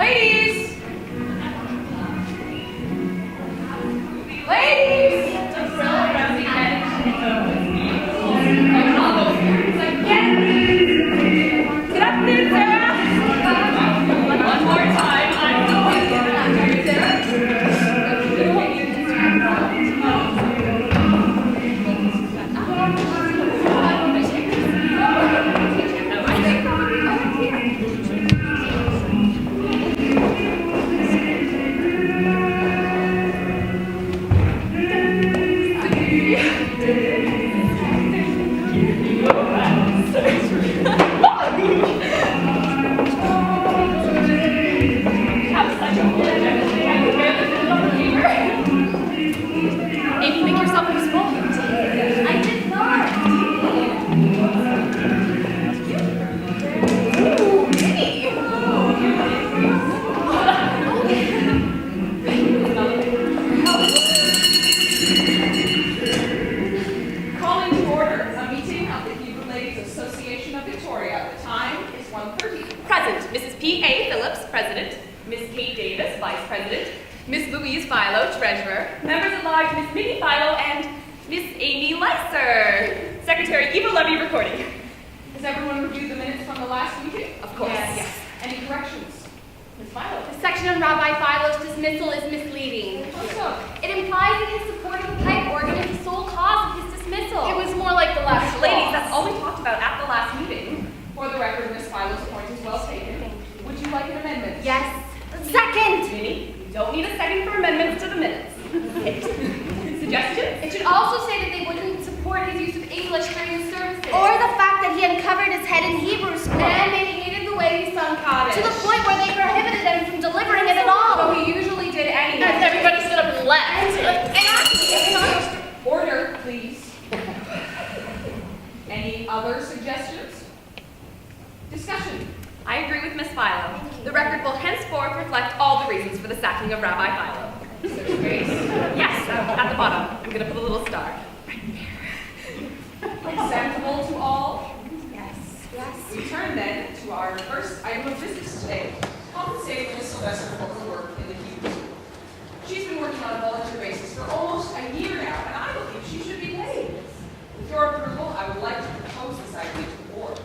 Ladies! Ladies! Good afternoon, Sarah! One more time, I'm going. Maybe make yourself exposed. I did not. Ooh, me. Calling to order a meeting of the Hebrew Ladies Association of Victoria. The time is 1:30. Present, Mrs. P. A. Phillips, President. Miss Kate Davis, Vice President. Miss Louise Philo, Treasurer. Members at large, Miss Minnie Philo and Miss Amy Liza. Secretary Eva Levy, recording. Has everyone reviewed the minutes from the last meeting? Of course. Yes. Any corrections? Miss Philo. The section on Rabbi Philo's dismissal is misleading. How so? It implies that his support of the pipe organ is the sole cause of his dismissal. It was more like the last Ladies, that's all we talked about at the last meeting. For the record, Miss Philo's point is well taken. Would you like an amendment? Yes. Second! Minnie, you don't need a second for amendments to the minutes. Suggestions? It should also say that they wouldn't support his use of English during the services. Or the fact that he uncovered his head in Hebrew school. And they hated the way he sung Kaddish. To the point where they prohibited him from delivering it at all. But we usually did anyway. And everybody stood up and left. Order, please. Any other suggestions? Discussion. I agree with Miss Philo. The record will henceforth reflect all the reasons for the sacking of Rabbi Philo. Is there space? Yes, at the bottom. I'm going to put a little star. Acceptable to all? Yes. We turn then to our first item of business today, compensating Ms. Sylvester for her work in the Hebrew School. She's been working on a volunteer basis for almost a year now, and I believe she should be paid. With your approval, I would like to propose this idea to the board.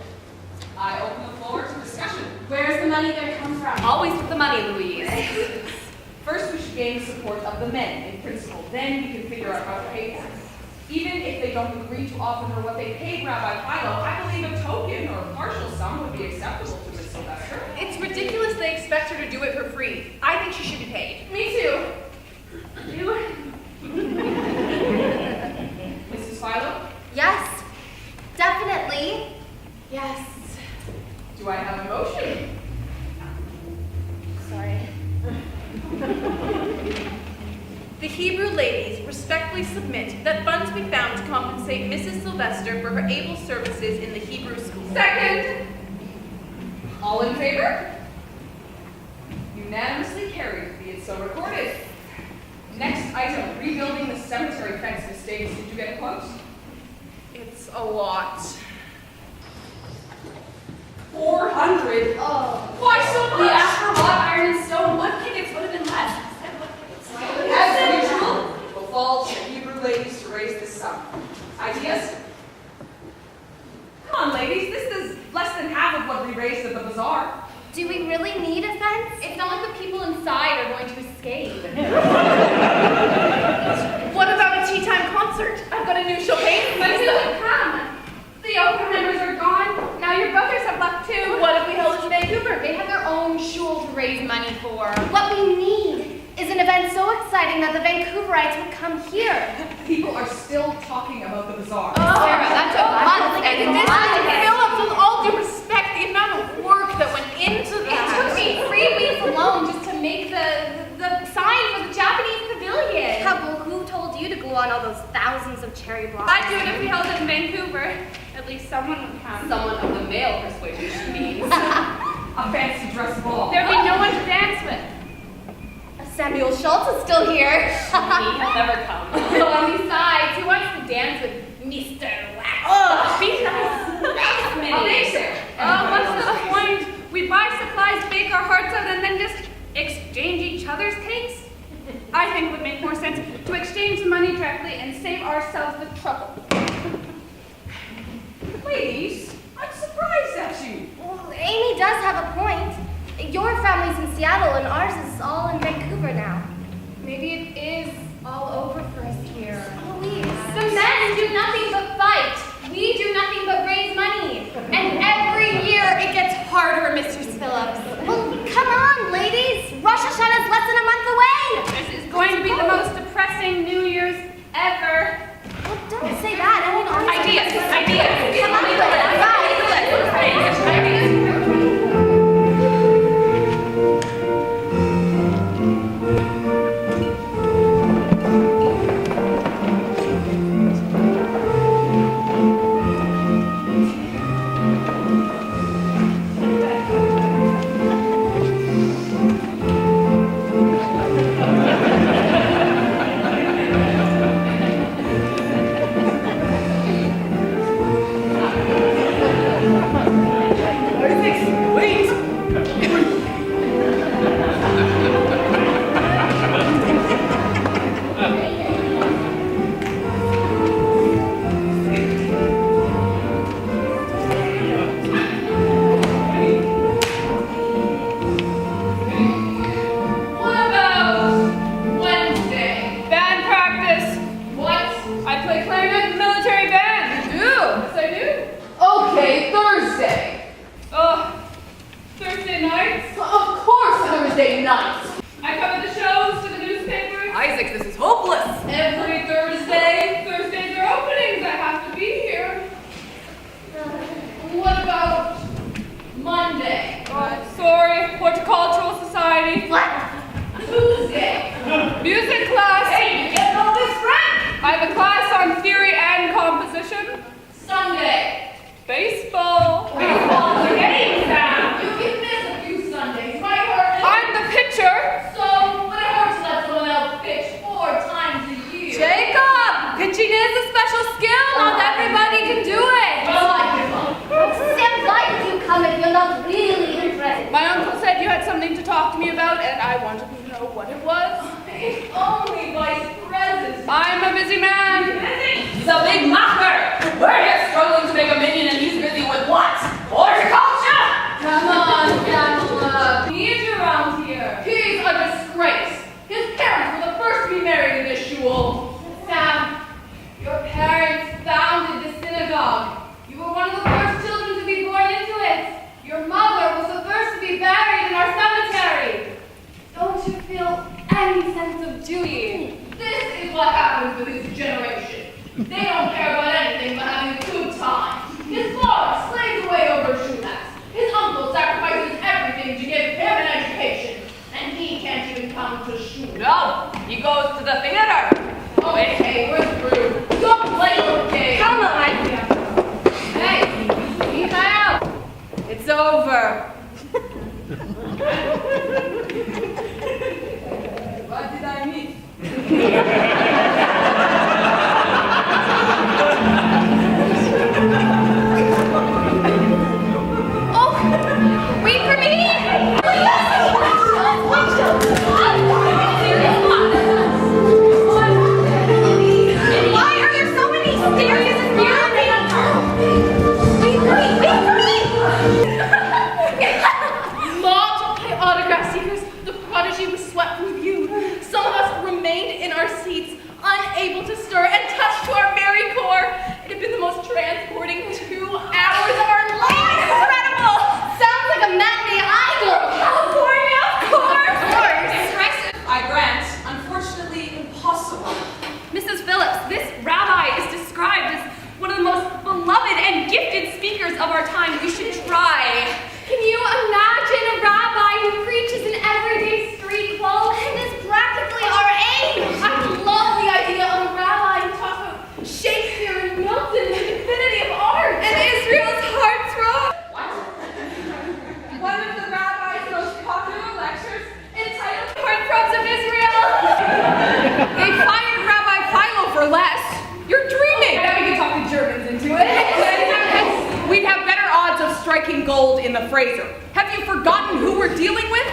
I open the floor to discussion. Where's the money going to come from? Always with the money, Louise. First, we should gain the support of the men in principle. Then we can figure out how to pay them. Even if they don't agree to offer her what they paid Rabbi Philo, I believe a token or partial sum would be acceptable to Miss Sylvester. It's ridiculous they expect her to do it for free. I think she should be paid. Me too. You? Mrs. Philo? Yes. Definitely. Yes. Do I have a motion? Sorry. The Hebrew ladies respectfully submit that funds be found to compensate Mrs. Sylvester for her able services in the Hebrew school. Second. All in favor? Unanimously carried. Be it so recorded. Next item, rebuilding the cemetery fence. Miss Davis, did you get a quote? It's a lot. 400. Oh. Why so much? We asked for hot iron and stone. Wood pickets would have been less. As usual, it will fall to the Hebrew ladies to raise this sum. Ideas? Come on, ladies. This is less than half of what we raised at the bazaar. Do we really need a fence? It's not like the people inside are going to escape. What about a tea time concert? I've got a new Chopin. But who would come? The Oprah members are gone. Now your brothers have left too. What if we held it in Vancouver? They have their own shul to raise money for. What we need is an event so exciting that the Vancouverites would come here. People are still talking about the bazaar. Sarah, that took months. And this is Phillips, with all due respect, the amount of work that went into It that. took me 3 weeks alone just to make the sign for the Japanese pavilion. Who told you to glue on all those thousands of cherry blossoms? I'd do it if we held it in Vancouver. At least someone would come. Someone of the male persuasion, she means. A fancy dress ball. There'd be no one to dance with. Samuel Schultz is still here. He'll never come. Oh, besides, who wants to dance with Mr. Wax? Oh, be nice. Thanks, Minnie. Oh, thanks, Sarah. What's the point? We buy supplies, bake our hearts out, and then just ourselves with trouble. Ladies, I'm surprised at you. Well, Amy does have a point. Your family's in Seattle and ours is all in Vancouver now. Maybe it is all over for us here. Louise, the men do nothing but fight. We do nothing but raise money. And every year it gets harder, Mrs. Phillips. Well, come on, ladies. Rosh Hashanah is less than a month away. This is going to be the most depressing New Year's ever. Well, don't say that. I mean, honestly. Ideas. Come on, Ideas. striking gold in the Fraser. Have you forgotten who we're dealing with?